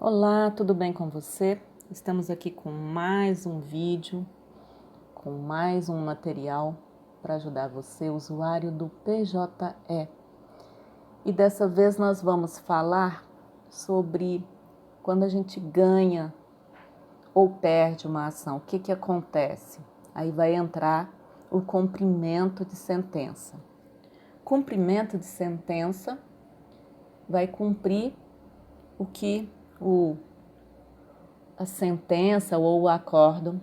Olá, tudo bem com você? Estamos aqui com mais um vídeo, com mais um material para ajudar você, usuário do PJE. E dessa vez nós vamos falar sobre quando a gente ganha ou perde uma ação, o que acontece? Aí vai entrar o cumprimento de sentença. Cumprimento de sentença vai cumprir o que a sentença ou o acórdão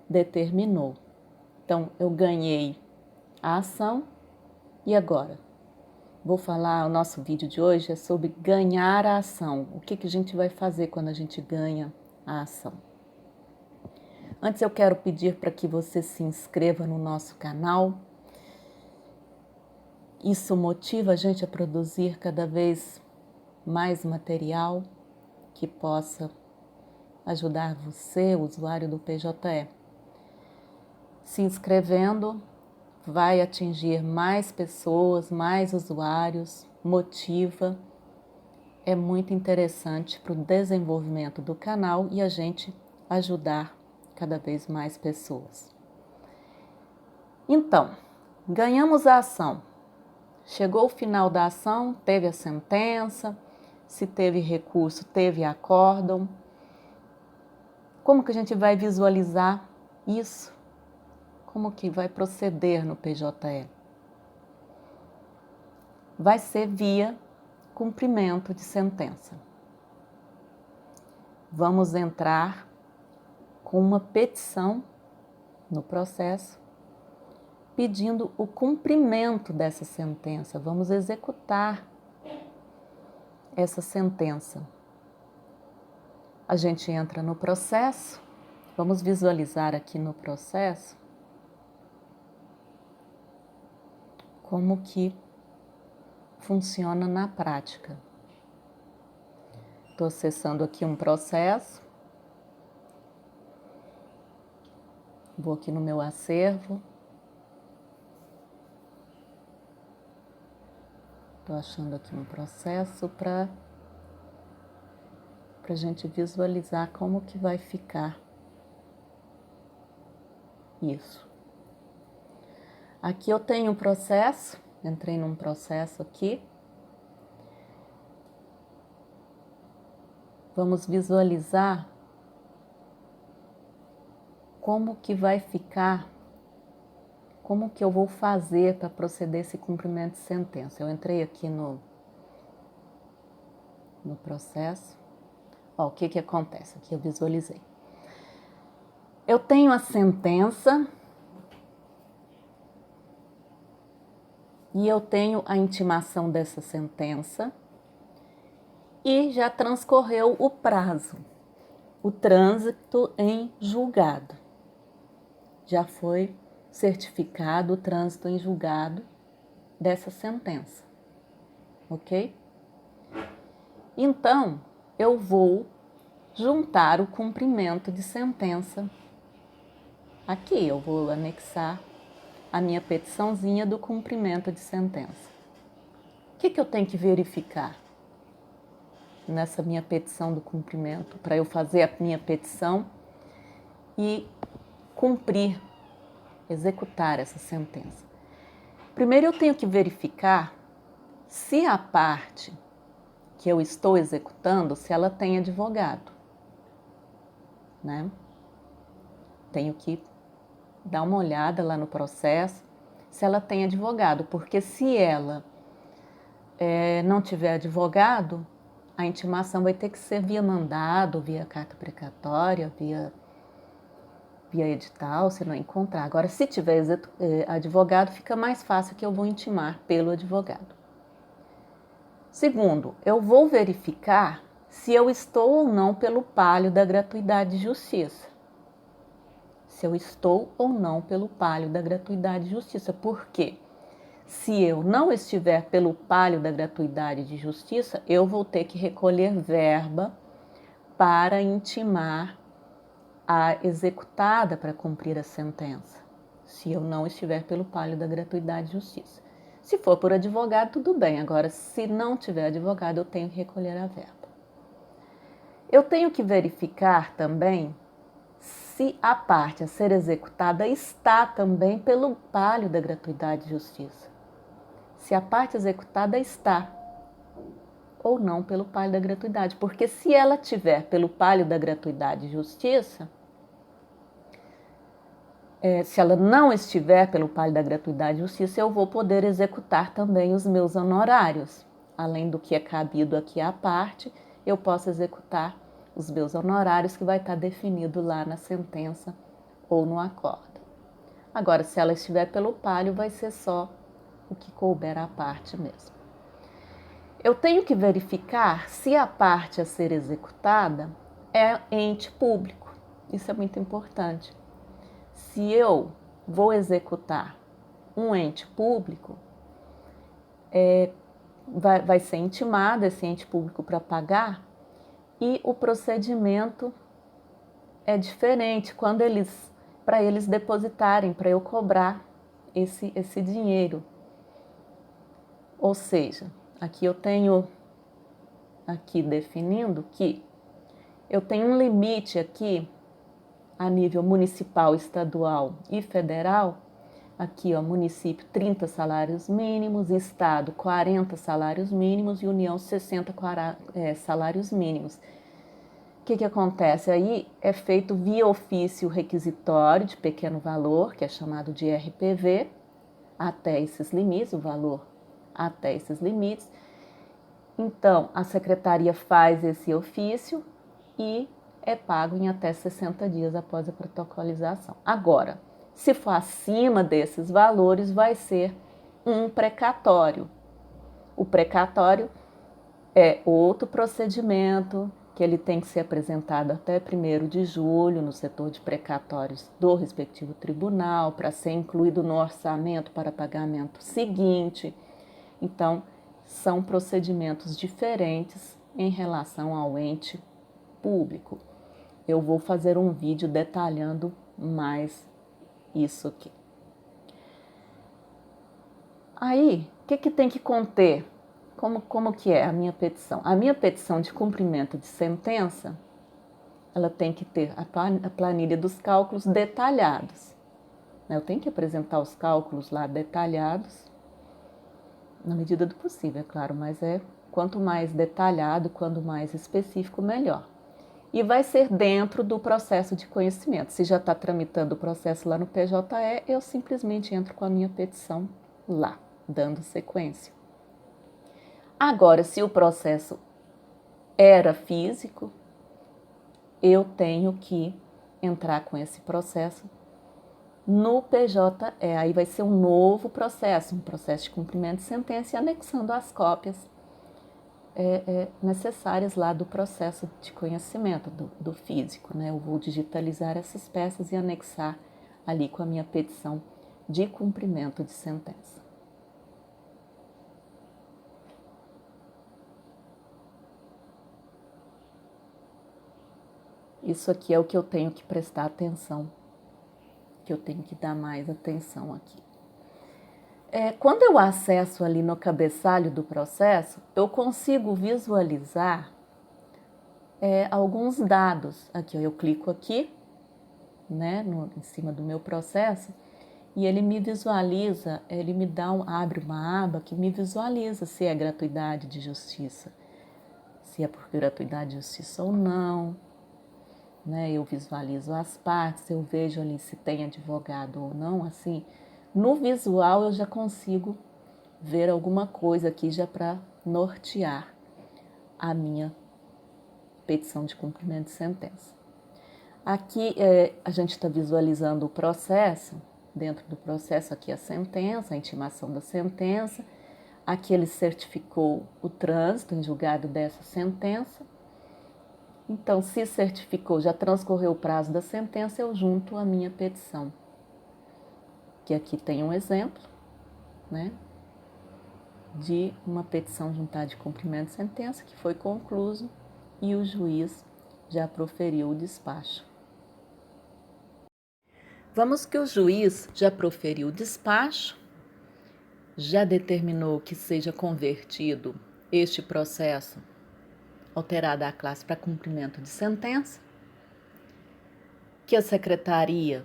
determinou. Então, eu ganhei a ação e agora? Vou falar, o nosso vídeo de hoje é sobre ganhar a ação. O que a gente vai fazer quando a gente ganha a ação? Antes eu quero pedir para que você se inscreva no nosso canal. Isso motiva a gente a produzir cada vez mais material que possa ajudar você, usuário do PJE. Se inscrevendo, vai atingir mais pessoas, mais usuários, motiva, é muito interessante para o desenvolvimento do canal e a gente ajudar cada vez mais pessoas. Então, ganhamos a ação. Chegou o final da ação, teve a sentença, se teve recurso, teve acórdão. Como que a gente vai visualizar isso? Como que vai proceder no PJE? Vai ser via cumprimento de sentença. Vamos entrar com uma petição no processo, pedindo o cumprimento dessa sentença. Vamos executar essa sentença. A gente entra no processo, vamos visualizar aqui no processo como que funciona na prática. Estou acessando aqui um processo, vou aqui no meu acervo, estou achando aqui um processo para a gente visualizar como que vai ficar isso. Aqui eu tenho um processo, entrei num processo aqui. Vamos visualizar como que vai ficar, como que eu vou fazer para proceder esse cumprimento de sentença. Eu entrei aqui no processo. Ó, o que acontece? Aqui eu visualizei. Eu tenho a sentença e eu tenho a intimação dessa sentença e já transcorreu o prazo, o trânsito em julgado. Já foi certificado o trânsito em julgado dessa sentença, ok? Então, eu vou juntar o cumprimento de sentença. Aqui eu vou anexar a minha petiçãozinha do cumprimento de sentença. O que eu tenho que verificar nessa minha petição do cumprimento para eu fazer a minha petição e cumprir, executar essa sentença? Primeiro eu tenho que verificar se a parte que eu estou executando, se ela tem advogado, né? Tenho que dar uma olhada lá no processo, se ela tem advogado, porque se ela não tiver advogado, a intimação vai ter que ser via mandado, via carta precatória, via edital, se não encontrar. Agora, se tiver advogado, fica mais fácil que eu vou intimar pelo advogado. Segundo, eu vou verificar se eu estou ou não pelo pálio da gratuidade de justiça. Se eu estou ou não pelo pálio da gratuidade de justiça. Por quê? Se eu não estiver pelo pálio da gratuidade de justiça, eu vou ter que recolher verba para intimar a executada para cumprir a sentença. Se eu não estiver pelo pálio da gratuidade de justiça. Se for por advogado, tudo bem. Agora, se não tiver advogado, eu tenho que recolher a verba. Eu tenho que verificar também se a parte a ser executada está também pelo palio da gratuidade e justiça. Se a parte executada está ou não pelo palio da gratuidade. Porque se ela tiver pelo palio da gratuidade e justiça, se ela não estiver pelo palio da gratuidade e justiça, eu vou poder executar também os meus honorários. Além do que é cabido aqui à parte, eu posso executar os meus honorários, que vai estar definido lá na sentença ou no acordo. Agora, se ela estiver pelo palio, vai ser só o que couber à parte mesmo. Eu tenho que verificar se a parte a ser executada é ente público. Isso é muito importante. Se eu vou executar um ente público, vai ser intimado esse ente público para pagar, e o procedimento é diferente para eles depositarem, para eu cobrar esse dinheiro. Ou seja, aqui eu tenho definindo que eu tenho um limite aqui a nível municipal, estadual e federal. Aqui, ó, município 30 salários mínimos, estado 40 salários mínimos e União 60 salários mínimos. O que acontece? Aí é feito via ofício requisitório de pequeno valor, que é chamado de RPV, até esses limites, o valor até esses limites. Então, a secretaria faz esse ofício e é pago em até 60 dias após a protocolização. Agora, se for acima desses valores, vai ser um precatório. O precatório é outro procedimento que ele tem que ser apresentado até 1º de julho no setor de precatórios do respectivo tribunal, para ser incluído no orçamento para pagamento seguinte. Então, são procedimentos diferentes em relação ao ente público. Eu vou fazer um vídeo detalhando mais isso aqui. Aí, o que tem que conter? Como que é a minha petição? A minha petição de cumprimento de sentença, ela tem que ter a planilha dos cálculos detalhados. Eu tenho que apresentar os cálculos lá detalhados, na medida do possível, é claro, mas quanto mais detalhado, quanto mais específico, melhor. E vai ser dentro do processo de conhecimento. Se já está tramitando o processo lá no PJE, eu simplesmente entro com a minha petição lá, dando sequência. Agora, se o processo era físico, eu tenho que entrar com esse processo no PJE. Aí vai ser um novo processo, um processo de cumprimento de sentença, e anexando as cópias necessárias lá do processo de conhecimento do físico, né? Eu vou digitalizar essas peças e anexar ali com a minha petição de cumprimento de sentença. Isso aqui é o que eu tenho que prestar atenção, que eu tenho que dar mais atenção aqui. Quando eu acesso ali no cabeçalho do processo, eu consigo visualizar alguns dados. Aqui, ó, eu clico aqui, né, em cima do meu processo, e ele me visualiza, ele me abre uma aba que me visualiza se é gratuidade de justiça, se é por gratuidade de justiça ou não, né? Eu visualizo as partes, eu vejo ali se tem advogado ou não, assim. No visual eu já consigo ver alguma coisa aqui já para nortear a minha petição de cumprimento de sentença. Aqui a gente está visualizando o processo, dentro do processo aqui a sentença, a intimação da sentença. Aqui ele certificou o trânsito em julgado dessa sentença. Então, se certificou, já transcorreu o prazo da sentença, eu junto a minha petição. Que aqui tem um exemplo, né, de uma petição juntada de cumprimento de sentença que foi concluído e o juiz já proferiu o despacho. Vamos que o juiz já proferiu o despacho, já determinou que seja convertido este processo alterada a classe para cumprimento de sentença, que a secretaria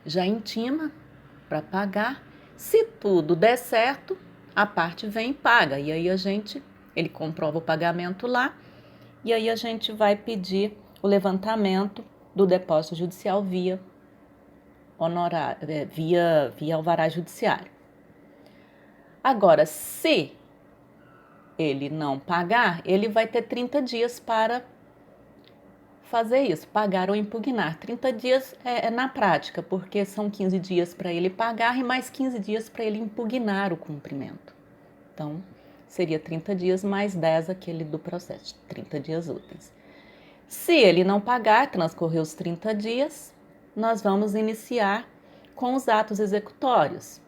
já intima para pagar. Se tudo der certo, a parte vem e paga. E aí ele comprova o pagamento lá, e aí a gente vai pedir o levantamento do depósito judicial via alvará judiciário. Agora, se ele não pagar, ele vai ter 30 dias para fazer isso, pagar ou impugnar. 30 dias é na prática, porque são 15 dias para ele pagar e mais 15 dias para ele impugnar o cumprimento. Então, seria 30 dias mais 10 aquele do processo, 30 dias úteis. Se ele não pagar, transcorrer os 30 dias, nós vamos iniciar com os atos executórios.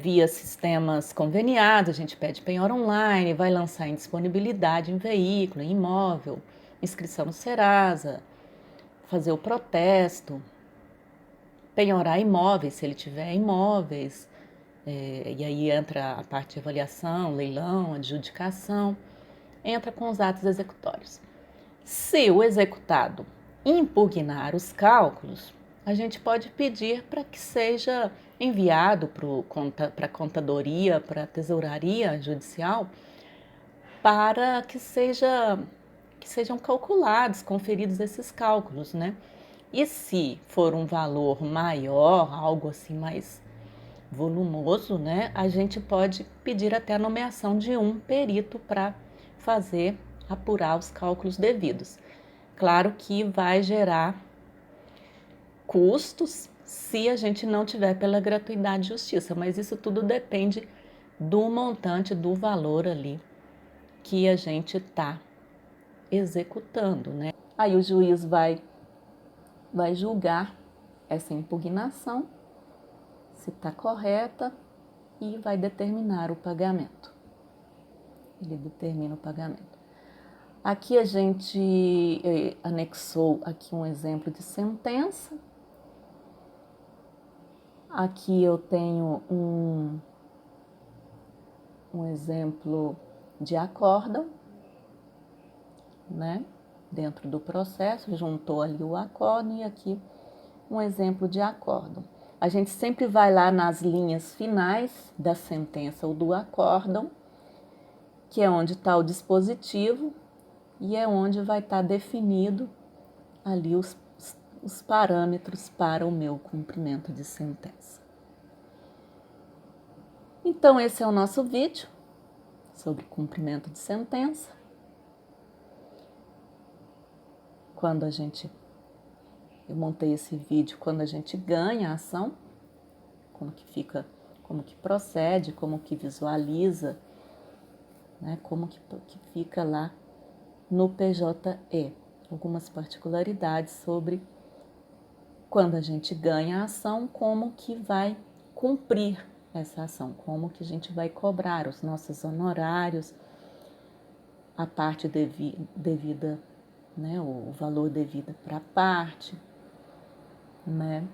Via sistemas conveniados, a gente pede penhora online, vai lançar indisponibilidade em veículo, em imóvel, inscrição no Serasa, fazer o protesto, penhorar imóveis, se ele tiver imóveis, e aí entra a parte de avaliação, leilão, adjudicação, entra com os atos executórios. Se o executado impugnar os cálculos, a gente pode pedir para que seja enviado para a contadoria, para a tesouraria judicial, para que sejam calculados, conferidos esses cálculos, né? E se for um valor maior, algo assim mais volumoso, né? A gente pode pedir até a nomeação de um perito para apurar os cálculos devidos. Claro que vai gerar custos se a gente não tiver pela gratuidade de justiça, mas isso tudo depende do montante, do valor ali que a gente está executando, né? Aí o juiz vai julgar essa impugnação, se está correta, e vai determinar o pagamento. Ele determina o pagamento. Aqui a gente anexou aqui um exemplo de sentença. Aqui eu tenho um exemplo de acórdão, né? Dentro do processo, juntou ali o acórdão e aqui um exemplo de acórdão. A gente sempre vai lá nas linhas finais da sentença ou do acórdão, que é onde está o dispositivo e é onde vai estar definido ali os parâmetros para o meu cumprimento de sentença. Então, esse é o nosso vídeo sobre cumprimento de sentença. Eu montei esse vídeo quando a gente ganha a ação, como que fica, como que procede, como que visualiza, né, como que fica lá no PJE. Algumas particularidades sobre quando a gente ganha a ação, como que vai cumprir essa ação, como que a gente vai cobrar os nossos honorários, a parte devida, né, o valor devido para a parte, né?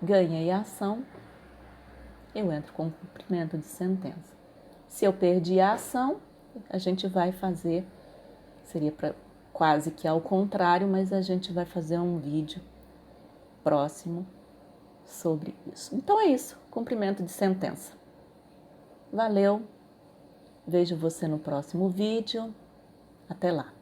Ganhei a ação, eu entro com cumprimento de sentença. Se eu perdi a ação, a gente vai fazer, seria quase que ao contrário, mas a gente vai fazer um vídeo próximo sobre isso. Então é isso, cumprimento de sentença. Valeu, vejo você no próximo vídeo. Até lá.